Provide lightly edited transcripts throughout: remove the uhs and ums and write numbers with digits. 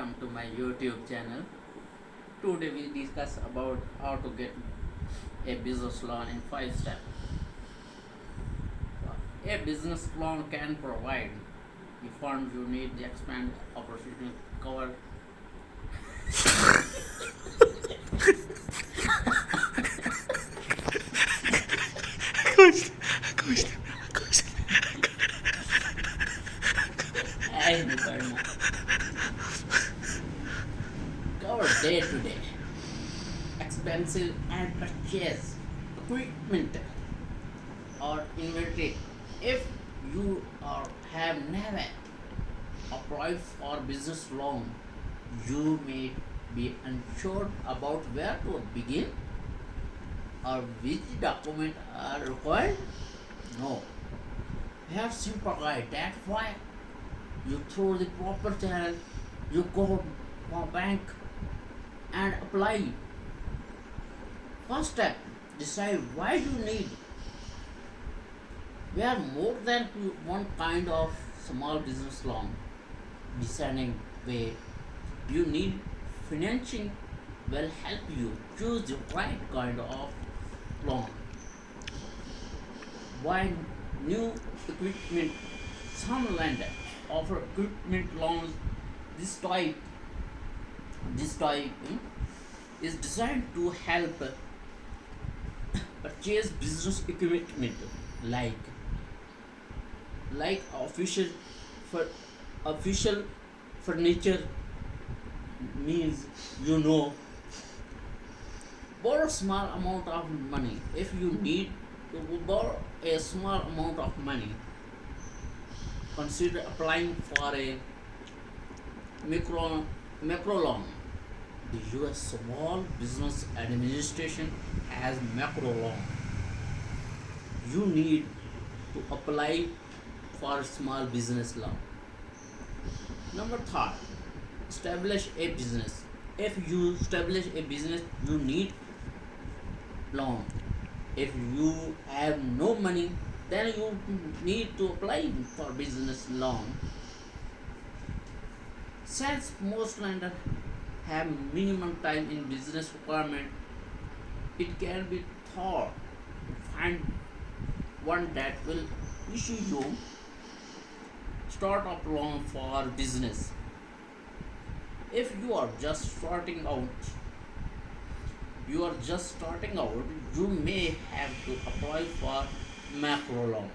welcome to my YouTube channel. Today we discuss about how to get a business loan in 5 steps. A business loan can provide the funds you need to expand opportunity cover Coach, coach, coach. and cover day to day expensive and purchase equipment or inventory. If you have never applied for business loan, you may be unsure about where to begin or which document are required. No, we have simple guide. That's why you through the proper channel, you go for bank and apply. First step, decide why you need. We have more than one kind of small business loan. Deciding way you need financing will help you choose the right kind of loan. Buy new equipment. Some lenders offer equipment loans. This type, this type is designed to help purchase business equipment like like official for official furniture means you know borrow small amount of money. If you need to borrow a small amount of money, consider applying for a micro macro loan. The US Small Business Administration has macro loan. You need to apply for small business loan. Number third, establish a business. If you establish a business, you need loan. If you have no money, then you need to apply for business loan. Since most lenders have minimum time in business requirement, it can be thought to find one that will issue you startup loan for business. If you are just starting out, you may have to apply for macro loan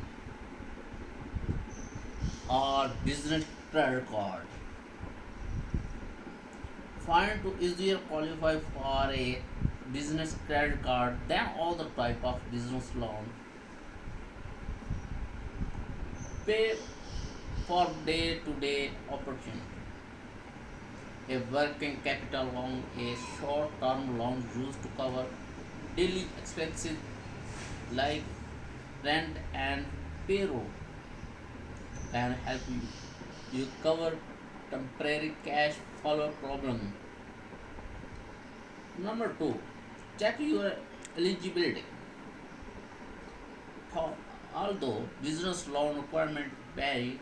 or business credit card. Find to easier qualify for a business credit card than all the type of business loan. Pay for day to day opportunity. A working capital loan, a short term loan used to cover daily expenses like rent and payroll, can help you cover temporary cash flow problem. Number two, check your eligibility. Although business loan requirements vary,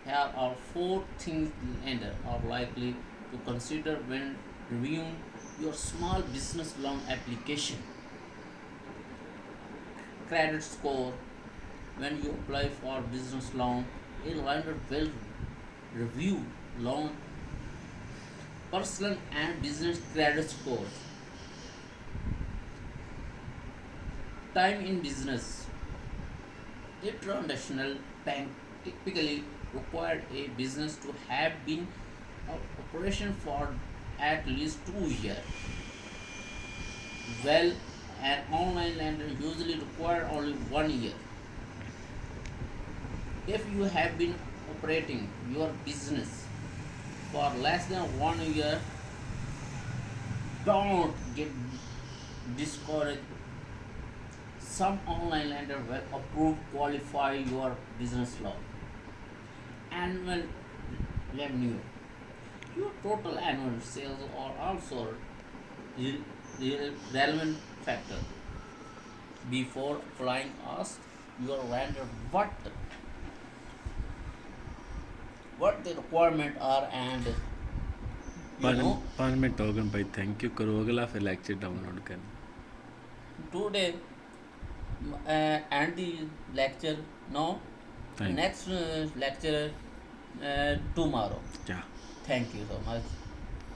here are four things lenders are likely to consider when reviewing your small business loan application. Credit score. When you apply for business loan, a lender will review loan personal and business credit scores. Time in business. A traditional bank typically required a business to have been in operation for at least 2 years. Well, an online lender usually require only 1 year. If you have been operating your business for less than 1 year, don't get discouraged. Some online lender will approve qualify your business loan. Annual revenue. Your total annual sales are also re- relevant factor. Before applying, ask your lender what the requirement are and You know, 5 minute हो गए भाई, thank you करो, अगला फिर lecture download कर। today end the lecture now. Thank Next lecture tomorrow. क्या Thank you so much.